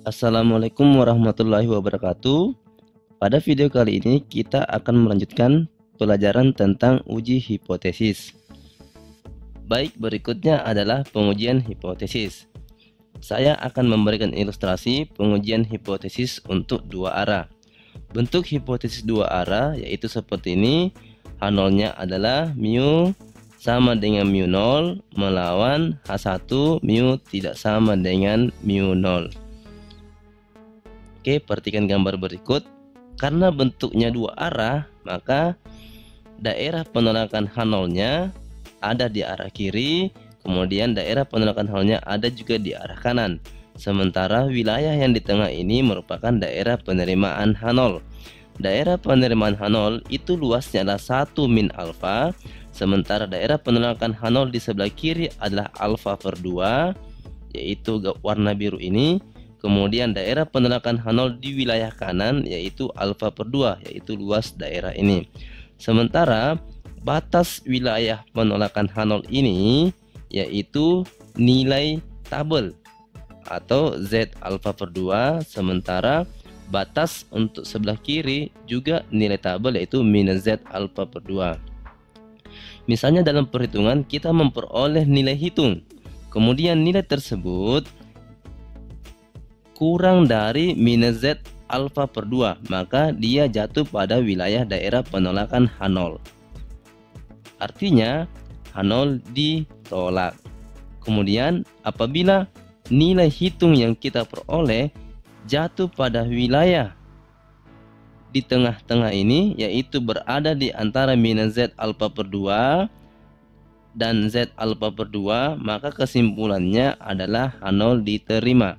Assalamualaikum warahmatullahi wabarakatuh. Pada video kali ini kita akan melanjutkan pelajaran tentang uji hipotesis. Baik, berikutnya adalah pengujian hipotesis. Saya akan memberikan ilustrasi pengujian hipotesis untuk dua arah. Bentuk hipotesis dua arah yaitu seperti ini. H0-nya adalah mu sama dengan mu 0 melawan H1 mu tidak sama dengan mu 0. Oke, perhatikan gambar berikut. Karena bentuknya dua arah, maka daerah penolakan H0-nya ada di arah kiri, kemudian daerah penolakan H0-nya ada juga di arah kanan. Sementara wilayah yang di tengah ini merupakan daerah penerimaan H0. Daerah penerimaan H0 itu luasnya adalah 1 min alfa, sementara daerah penolakan H0 di sebelah kiri adalah alfa per 2, yaitu warna biru ini. Kemudian daerah penolakan H0 di wilayah kanan yaitu alfa per 2, yaitu luas daerah ini. Sementara batas wilayah penolakan H0 ini yaitu nilai tabel atau Z alfa per 2. Sementara batas untuk sebelah kiri juga nilai tabel yaitu minus Z alfa per 2. Misalnya dalam perhitungan kita memperoleh nilai hitung. Kemudian nilai tersebut kurang dari minus Z alfa per 2, maka dia jatuh pada wilayah daerah penolakan H0. Artinya H0 ditolak. Kemudian apabila nilai hitung yang kita peroleh jatuh pada wilayah di tengah-tengah ini, yaitu berada di antara minus Z alfa per 2 dan Z alfa per 2, maka kesimpulannya adalah H0 diterima.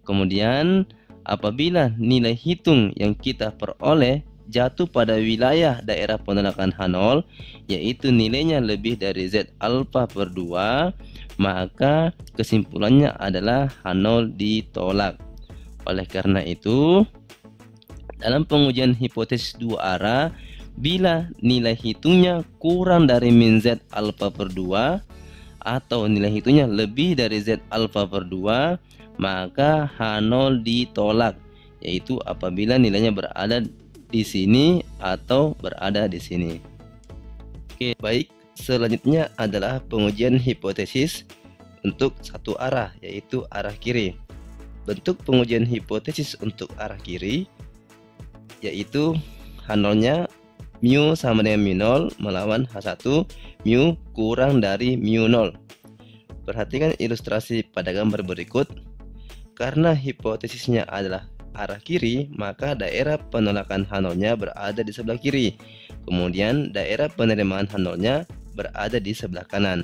Kemudian apabila nilai hitung yang kita peroleh jatuh pada wilayah daerah penolakan H0, yaitu nilainya lebih dari Z alfa per 2, maka kesimpulannya adalah H0 ditolak. Oleh karena itu, dalam pengujian hipotesis dua arah, bila nilai hitungnya kurang dari min Z alfa per 2 atau nilai hitungnya lebih dari Z alfa per 2, maka H0 ditolak, yaitu apabila nilainya berada di sini atau berada di sini. Oke, baik. Selanjutnya adalah pengujian hipotesis untuk satu arah, yaitu arah kiri. Bentuk pengujian hipotesis untuk arah kiri yaitu H0-nya mu sama dengan mu 0 melawan H1 mu kurang dari mu 0. Perhatikan ilustrasi pada gambar berikut. Karena hipotesisnya adalah arah kiri, maka daerah penolakan H0-nya berada di sebelah kiri. Kemudian daerah penerimaan H0-nya berada di sebelah kanan.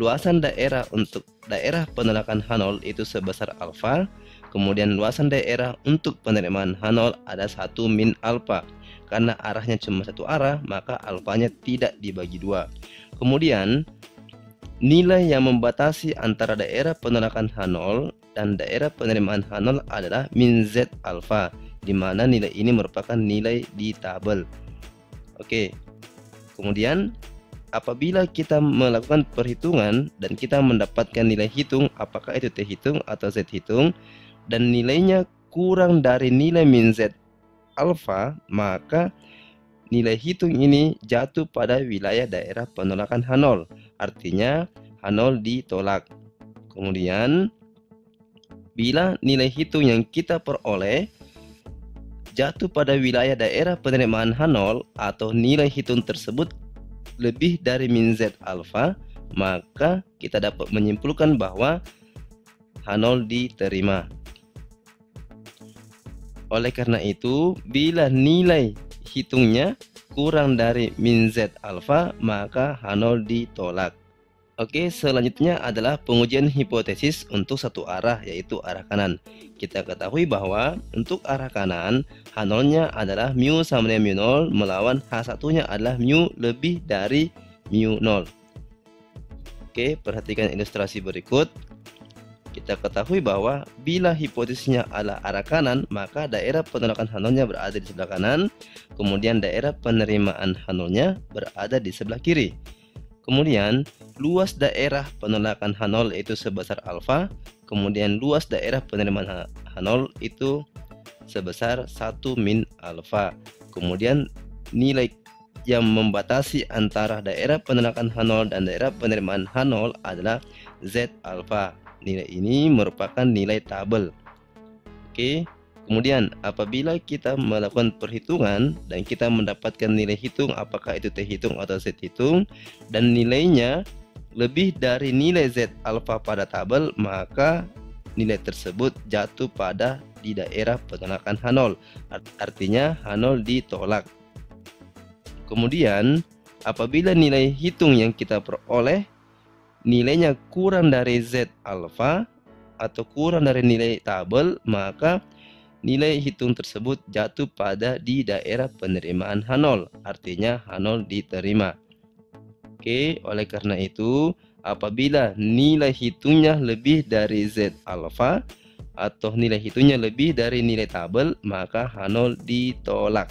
Luasan daerah untuk daerah penolakan H0 itu sebesar alfa. Kemudian luasan daerah untuk penerimaan H0 ada 1 min alfa. Karena arahnya cuma satu arah, maka alfanya tidak dibagi dua. Kemudian nilai yang membatasi antara daerah penolakan H0 dan daerah penerimaan H0 adalah min Z alfa, di mana nilai ini merupakan nilai di tabel. Oke. Kemudian apabila kita melakukan perhitungan dan kita mendapatkan nilai hitung, apakah itu T hitung atau Z hitung, dan nilainya kurang dari nilai min Z alfa, maka nilai hitung ini jatuh pada wilayah daerah penolakan H0. Artinya H0 ditolak. Kemudian bila nilai hitung yang kita peroleh jatuh pada wilayah daerah penerimaan H0 atau nilai hitung tersebut lebih dari min Z alfa, maka kita dapat menyimpulkan bahwa H0 diterima. Oleh karena itu, bila nilai hitungnya kurang dari min Z alfa, maka H0 ditolak. Oke, selanjutnya adalah pengujian hipotesis untuk satu arah, yaitu arah kanan. Kita ketahui bahwa untuk arah kanan, H0-nya adalah mu sama dengan mu 0 melawan H1-nya adalah mu lebih dari mu 0. Oke, perhatikan ilustrasi berikut. Kita ketahui bahwa bila hipotesisnya adalah arah kanan, maka daerah penolakan H0-nya berada di sebelah kanan, kemudian daerah penerimaan H0-nya berada di sebelah kiri. Kemudian luas daerah penolakan H0 itu sebesar alfa, kemudian luas daerah penerimaan H0 itu sebesar 1 min alfa. Kemudian nilai yang membatasi antara daerah penolakan H0 dan daerah penerimaan H0 adalah Z alfa. Nilai ini merupakan nilai tabel. Oke. Kemudian apabila kita melakukan perhitungan dan kita mendapatkan nilai hitung, apakah itu T hitung atau Z hitung, dan nilainya lebih dari nilai Z alfa pada tabel, maka nilai tersebut jatuh pada di daerah penolakan H0. Artinya H0 ditolak. Kemudian apabila nilai hitung yang kita peroleh nilainya kurang dari Z alfa atau kurang dari nilai tabel, maka nilai hitung tersebut jatuh pada di daerah penerimaan H0. Artinya H0 diterima. Oke, oleh karena itu apabila nilai hitungnya lebih dari Z alfa atau nilai hitungnya lebih dari nilai tabel, maka H0 ditolak.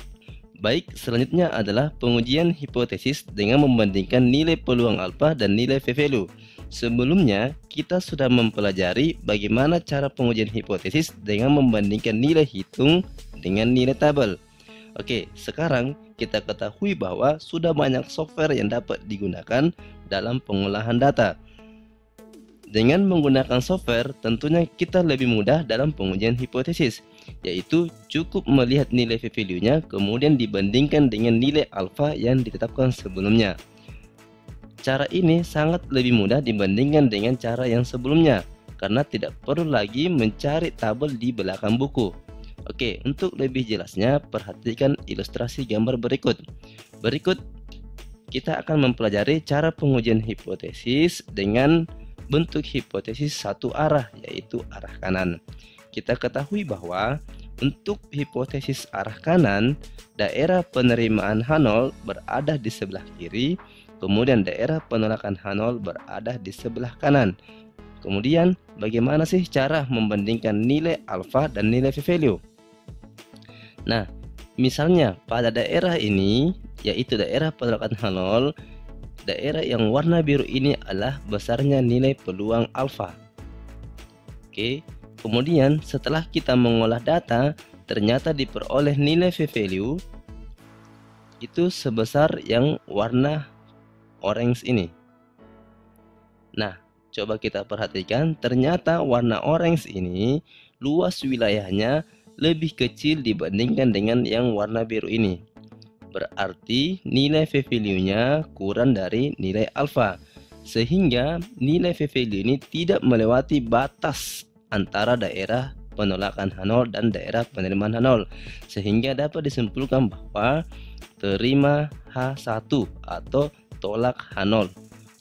Baik, selanjutnya adalah pengujian hipotesis dengan membandingkan nilai peluang alfa dan nilai p-value. Sebelumnya, kita sudah mempelajari bagaimana cara pengujian hipotesis dengan membandingkan nilai hitung dengan nilai tabel. Oke, sekarang kita ketahui bahwa sudah banyak software yang dapat digunakan dalam pengolahan data. Dengan menggunakan software, tentunya kita lebih mudah dalam pengujian hipotesis, yaitu cukup melihat nilai p-value-nya kemudian dibandingkan dengan nilai alfa yang ditetapkan sebelumnya. Cara ini sangat lebih mudah dibandingkan dengan cara yang sebelumnya, karena tidak perlu lagi mencari tabel di belakang buku. Oke, untuk lebih jelasnya, perhatikan ilustrasi gambar berikut. Berikut, kita akan mempelajari cara pengujian hipotesis dengan bentuk hipotesis satu arah, yaitu arah kanan. Kita ketahui bahwa untuk hipotesis arah kanan, daerah penerimaan H0 berada di sebelah kiri, kemudian daerah penolakan H0 berada di sebelah kanan. Kemudian, bagaimana sih cara membandingkan nilai alfa dan nilai p-value? Nah, misalnya pada daerah ini, yaitu daerah penolakan H0, daerah yang warna biru ini adalah besarnya nilai peluang alfa. Oke, kemudian setelah kita mengolah data, ternyata diperoleh nilai p-value itu sebesar yang warna orange ini. Nah, coba kita perhatikan, ternyata warna orange ini luas wilayahnya lebih kecil dibandingkan dengan yang warna biru ini. Berarti nilai p-value-nya kurang dari nilai alfa, sehingga nilai p-value ini tidak melewati batas antara daerah penolakan H0 dan daerah penerimaan H0, sehingga dapat disimpulkan bahwa terima H1 atau tolak H0.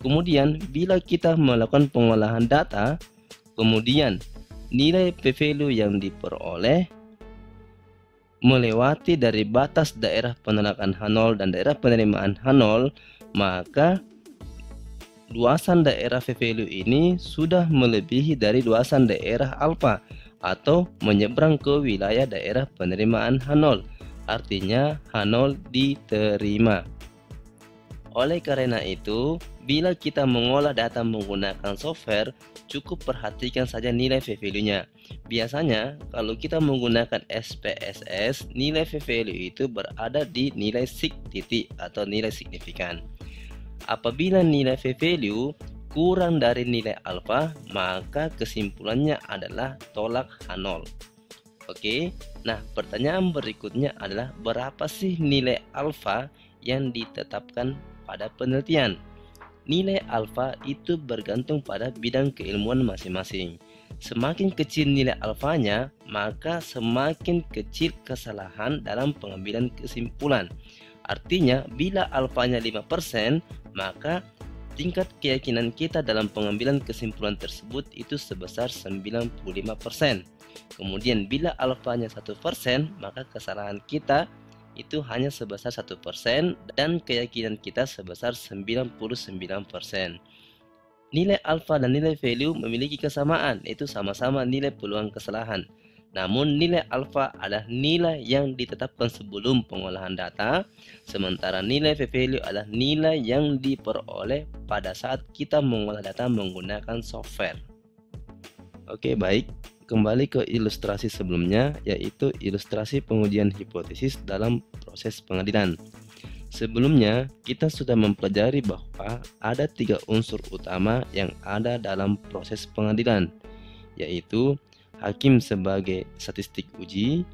Kemudian bila kita melakukan pengolahan data, kemudian nilai p-value yang diperoleh melewati dari batas daerah penolakan H0 dan daerah penerimaan H0, maka luasan daerah p-value ini sudah melebihi dari luasan daerah alfa atau menyeberang ke wilayah daerah penerimaan H0. Artinya H0 diterima. Oleh karena itu, bila kita mengolah data menggunakan software, cukup perhatikan saja nilai p-value-nya. Biasanya, kalau kita menggunakan SPSS, nilai p-value itu berada di nilai sig titik atau nilai signifikan. Apabila nilai p-value kurang dari nilai alfa, maka kesimpulannya adalah tolak H0. Oke, nah pertanyaan berikutnya adalah berapa sih nilai alfa yang ditetapkan pada penelitian? Nilai alfa itu bergantung pada bidang keilmuan masing-masing. Semakin kecil nilai alfanya, maka semakin kecil kesalahan dalam pengambilan kesimpulan. Artinya, bila alfanya 5%, maka tingkat keyakinan kita dalam pengambilan kesimpulan tersebut itu sebesar 95%. Kemudian bila alfanya 1%, maka kesalahan kita itu hanya sebesar 1% dan keyakinan kita sebesar 99%. Nilai alfa dan nilai value memiliki kesamaan, yaitu sama-sama nilai peluang kesalahan. Namun nilai alfa adalah nilai yang ditetapkan sebelum pengolahan data, sementara nilai p-value adalah nilai yang diperoleh pada saat kita mengolah data menggunakan software. Oke, baik. kembali ke ilustrasi sebelumnya, yaitu ilustrasi pengujian hipotesis dalam proses pengadilan. Sebelumnya, kita sudah mempelajari bahwa ada 3 unsur utama yang ada dalam proses pengadilan, yaitu hakim sebagai statistik uji,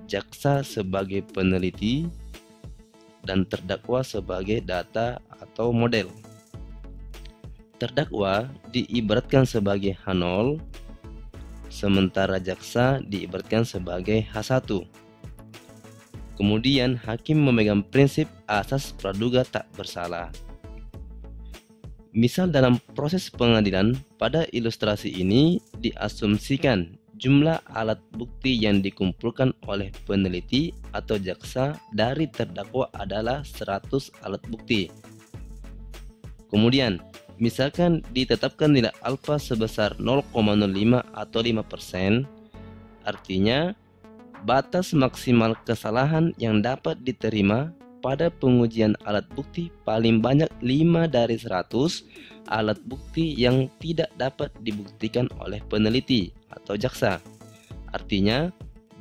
jaksa sebagai peneliti, dan terdakwa sebagai data atau model. Terdakwa diibaratkan sebagai H0, sementara jaksa diibaratkan sebagai H1. Kemudian hakim memegang prinsip asas praduga tak bersalah. Misal dalam proses pengadilan, pada ilustrasi ini diasumsikan jumlah alat bukti yang dikumpulkan oleh peneliti atau jaksa dari terdakwa adalah 100 alat bukti. Kemudian, misalkan ditetapkan nilai alfa sebesar 0,05 atau 5%, artinya batas maksimal kesalahan yang dapat diterima pada pengujian alat bukti paling banyak 5 dari 100 alat bukti yang tidak dapat dibuktikan oleh peneliti atau jaksa. Artinya,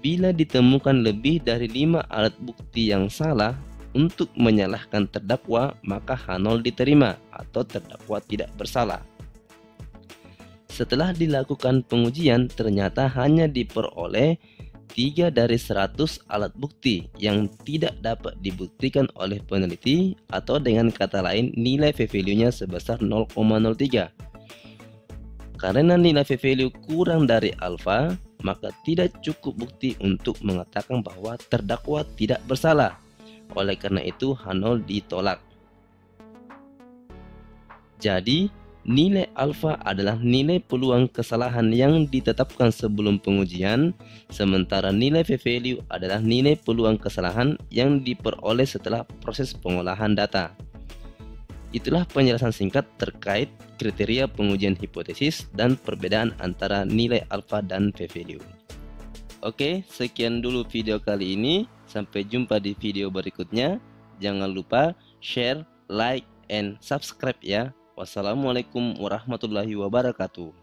bila ditemukan lebih dari 5 alat bukti yang salah untuk menyalahkan terdakwa, maka H0 diterima atau terdakwa tidak bersalah. Setelah dilakukan pengujian, ternyata hanya diperoleh 3 dari 100 alat bukti yang tidak dapat dibuktikan oleh peneliti, atau dengan kata lain nilai p-value-nya sebesar 0,03. Karena nilai p-value kurang dari alfa, maka tidak cukup bukti untuk mengatakan bahwa terdakwa tidak bersalah. Oleh karena itu H0 ditolak. Jadi nilai alfa adalah nilai peluang kesalahan yang ditetapkan sebelum pengujian, sementara nilai p-value adalah nilai peluang kesalahan yang diperoleh setelah proses pengolahan data. Itulah penjelasan singkat terkait kriteria pengujian hipotesis dan perbedaan antara nilai alfa dan p-value. Oke, sekian dulu video kali ini. Sampai jumpa di video berikutnya. Jangan lupa share, like, and subscribe ya. Wassalamualaikum warahmatullahi wabarakatuh.